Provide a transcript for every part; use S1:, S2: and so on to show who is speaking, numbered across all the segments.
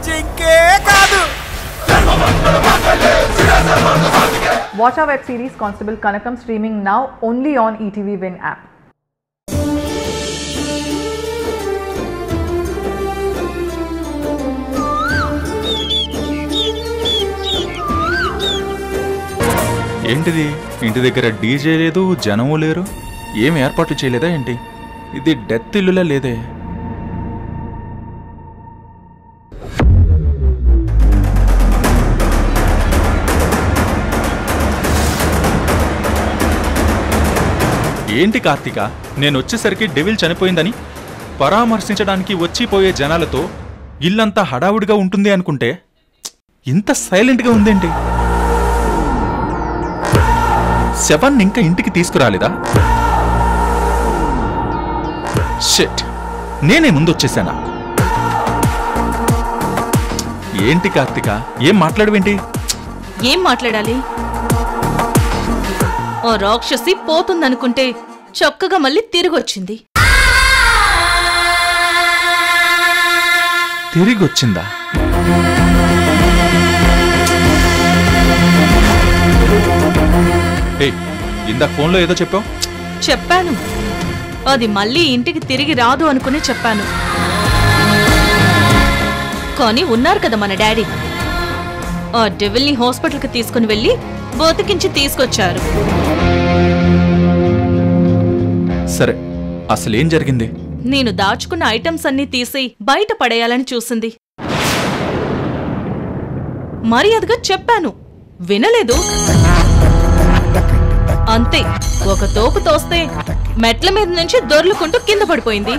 S1: జింకే కాదు.
S2: Watch our web series Constable Kanakam streaming now only on ETV Win app.
S3: ఏంటిది, ఇంటి దగ్గర DJ లేదు, జనము లేరు, ఏం ఏర్పాట్లు చేయలేదా ఏంటి? ఇది డెత్ ఇల్లులా లేదే. ఏంటి కార్తీక, నేను వచ్చేసరికి డెవిల్ చనిపోయిందని పరామర్శించడానికి వచ్చిపోయే జనాలతో ఇల్లంతా హడావుడిగా ఉంటుంది అనుకుంటే ఇంత సైలెంట్గా ఉందేంటి? శవాన్ని ఇంకా ఇంటికి తీసుకురాలేదా? షిట్, నేనే ముందు వచ్చేసానా? ఏంటి కార్తీక, ఏం మాట్లాడవేంటి?
S4: ఏం మాట్లాడాలి? ఓ రాక్షసి పోతుందనుకుంటే చక్కగా మళ్ళీ తిరిగొచ్చింది.
S3: తిరిగొచ్చిందా? ఇందాక ఫోన్లో ఏదో చెప్పావు.
S4: చెప్పాను, అది మళ్ళీ ఇంటికి తిరిగి రాదు అనుకునే చెప్పాను. కానీ ఉన్నారు కదా మన డాడీ, ఆ డెవిల్ని హాస్పిటల్కి తీసుకుని వెళ్ళి బతికించి తీసుకొచ్చారు.
S3: సరే, అసలేం జరిగింది?
S4: నేను దాచుకున్న ఐటమ్స్ అన్నీ తీసి బయట పడేయాలని చూసింది. మర్యాదగా చెప్పాను, వినలేదు. అంతే, ఒక తోపు తోస్తే మెట్ల మీద నుంచి దొర్లుకుంటూ కింద పడిపోయింది.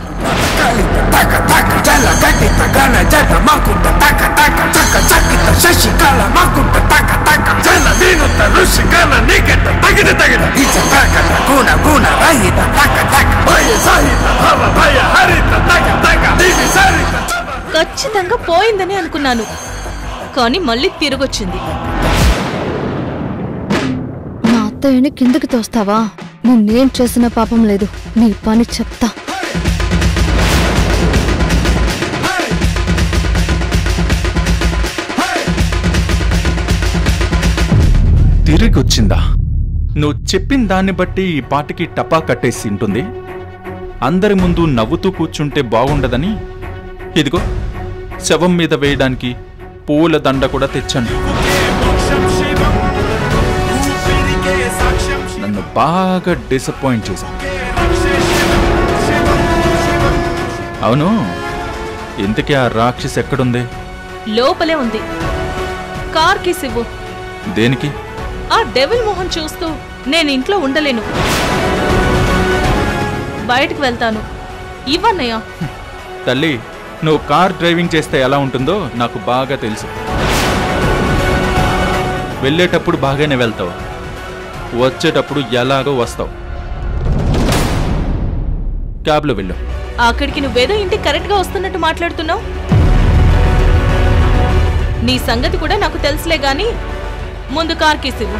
S4: ఖచ్చితంగా పోయిందని అనుకున్నాను, కానీ మళ్ళీ తిరిగొచ్చింది.
S5: నా అత్తయ్యని కిందకి తోస్తావా? నేనేం చేసిన పాపం లేదు, నీ పని చెప్తా.
S3: తిరిగొచ్చిందా? నువ్వు చెప్పిన దాన్ని బట్టి ఈ పాటికి టపా కట్టేసి ఉంటుంది. అందరి ముందు నవ్వుతూ కూర్చుంటే బాగుండదని ఇదిగో శవం మీద వేయడానికి పూల దండ కూడా తెచ్చాను. నన్ను బాగా డిసప్పాయింట్ చేశాను. అవును, ఇంతకీ ఆ రాక్షసి ఎక్కడుంది?
S4: లోపలే ఉంది. కార్ కీస్ ఇవ్వు.
S3: దేనికి?
S4: ఆ డెవిల్ మొహం చూస్తూ నేను ఇంట్లో ఉండలేను, బయటకు వెళ్తాను. ఇవ్వన్నయ్యా.
S3: తల్లి, నువ్వు కార్ డ్రైవింగ్ చేస్తే ఎలా ఉంటుందో నాకు బాగా తెలుసు. వెళ్ళేటప్పుడు బాగానే వెళ్తావు, వచ్చేటప్పుడు ఎలాగో వస్తావు. క్యాబ్లో వెళ్ళు.
S4: అక్కడికి నువ్వేదో ఇంటికి కరెక్ట్గా వస్తున్నట్టు మాట్లాడుతున్నావు. నీ సంగతి కూడా నాకు తెలుసులే గాని ముందు కార్ కీస్ ఇవ్వు.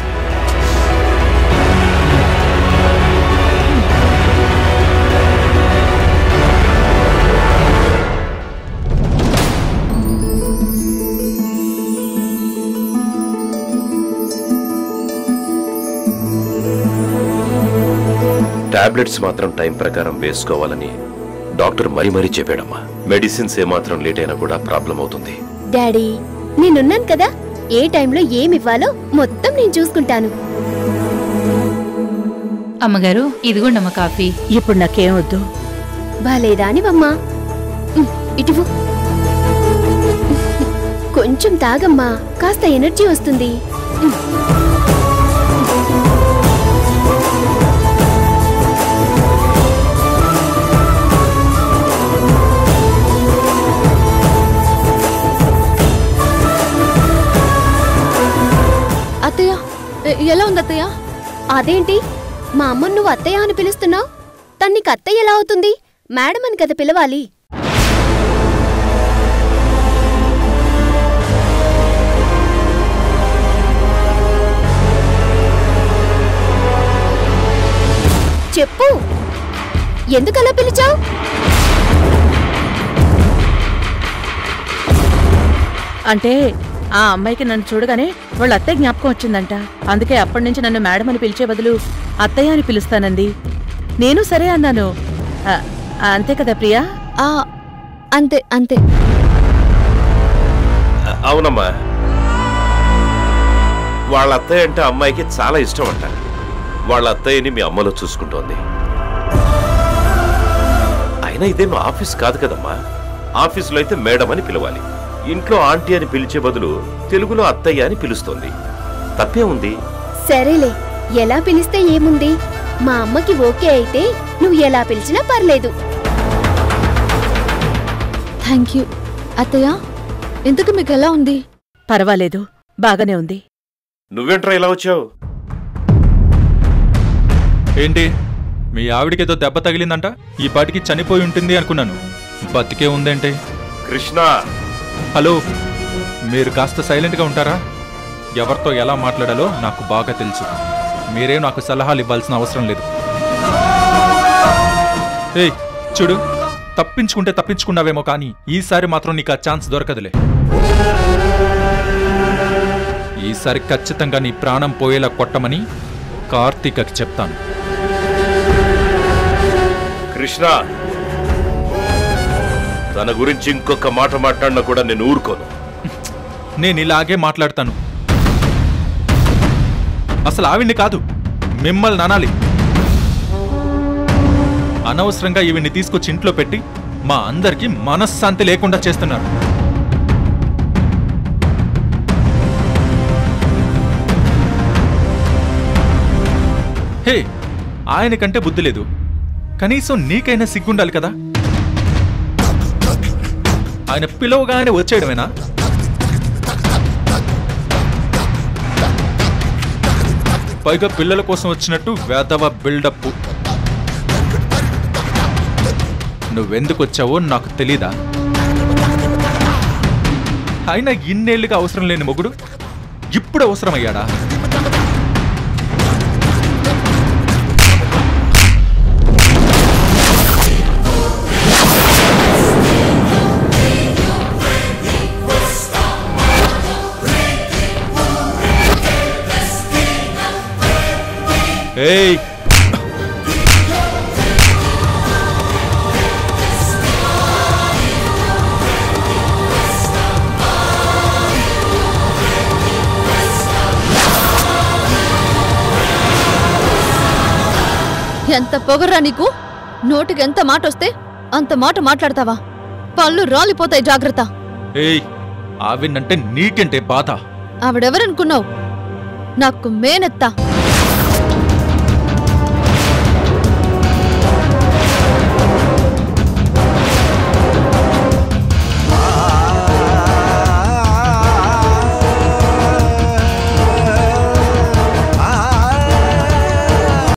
S6: టాబ్లెట్స్ మాత్రం టైం ప్రకారం వేసుకోవాలని డాక్టర్ మరీ చెప్పాడమ్మా. మెడిసిన్స్ ఏమాత్రం లేట్ అయినా కూడా ప్రాబ్లం అవుతుంది.
S5: డాడీ, నేనున్నాను కదా, ఏ టైంలో ఏమివ్వాలో మొత్తం నేను చూసుకుంటాను.
S7: అమ్మగారు, ఇదిగోండమ్మ కాఫీ.
S5: ఇప్పుడు నాకేం వద్దు. బాలేదా అనివమ్మా, ఇటువు. కొంచెం తాగమ్మా, కాస్త ఎనర్జీ వస్తుంది. అత్తయ్య, ఎలా ఉంది అత్తయ్య? అదేంటి మా అమ్మను నువ్వు అత్తయ్య అని పిలుస్తున్నావు? తనకి అత్తయ్య ఎలా అవుతుంది? మేడం అని కదా పిలవాలి. చెప్పు, ఎందుకలా పిలిచావు?
S1: అంటే ఆ అమ్మాయికి నన్ను చూడగానే వాళ్ళ అత్తయ్య జ్ఞాపకం వచ్చిందంట. అందుకే అప్పటి నుంచి నన్ను మేడం అని పిలిచే బదులు అత్తయ్య అని పిలుస్తానంది. నేను సరే అన్నాను. అంతే కదా ప్రియా?
S5: అంతే అంతే.
S6: అవునమ్మా, వాళ్ళ అత్తయ్య అంటే అమ్మాయికి చాలా ఇష్టం అంట. వాళ్ళ అత్తయ్యని మీ అమ్మలో చూసుకుంటోంది. అయినా ఇదేమో ఆఫీస్ కాదు కదమ్మా. ఆఫీసులో అయితే మేడం అని పిలవాలి. ఇంట్లో ఆంటీ అని పిలిచే బదులు తెలుగులో అత్తయ్య అని పిలుస్తోంది. తప్పే ఉంది?
S5: సరేలే, ఎలా పిలిస్తే ఏముంది? మా అమ్మకి ఓకే అయితే నువ్వు ఎలా పిలిచినా పర్లేదు.
S8: థ్యాంక్ యూ అత్తయ్య. ఇంతకు మీకు ఎలా ఉంది?
S1: పర్వాలేదు, బాగానే ఉంది.
S6: నువ్వేంట్రా ఇలా వచ్చావు?
S3: ఏంటి, మీ ఆవిడికేదో దెబ్బ తగిలిందంట? ఈ పాటికి చనిపోయి ఉంటుంది అనుకున్నాను. బతికే ఉందేంటి?
S6: కృష్ణ,
S3: హలో, మీరు కాస్త సైలెంట్గా ఉంటారా? ఎవరితో ఎలా మాట్లాడాలో నాకు బాగా తెలుసు. మీరే నాకు సలహాలు ఇవ్వాల్సిన అవసరం లేదు. ఏయ్ చూడు, తప్పించుకుంటే తప్పించుకున్నావేమో కానీ ఈసారి మాత్రం నీకు ఆ ఛాన్స్ దొరకదులే. ఈసారి ఖచ్చితంగా నీ ప్రాణం పోయేలా కొట్టమని కార్తీకకి చెప్తాను.
S6: కృష్ణ, తన గురించి ఇంకొక మాట మాట్లాడినా కూడా నేను ఊరుకోను.
S3: నేను ఇలాగే మాట్లాడతాను. అసలు ఆవిడ్ని కాదు, మిమ్మల్ని అనాలి. అనవసరంగా ఈవిడ్ని తీసుకొచ్చి ఇంట్లో పెట్టి మా అందరికీ మనశ్శాంతి లేకుండా చేస్తున్నారు. హే, ఆయనకంటే బుద్ధి లేదు, కనీసం నీకైనా సిగ్గుండాలి కదా. ఆయన పిలవగానే వచ్చేయడమేనా? పైగా పిల్లల కోసం వచ్చినట్టు వేదవ బిల్డప్. నువ్వెందుకు వచ్చావో నాకు తెలీదా? అయినా ఇన్నేళ్లుగా అవసరం లేని మొగుడు ఇప్పుడు అవసరమయ్యాడా? ఏయ్,
S8: ఎంత పొగర్రా నీకు? నోటికి ఎంత మాట వస్తే అంత మాట మాట్లాడతావా? పళ్ళు రాలిపోతాయి, జాగ్రత్త.
S3: ఏయ్, ఆవినంటే నీకంటే బాధ.
S8: ఆవిడెవరనుకున్నావు? నాకు మేనెత్తా.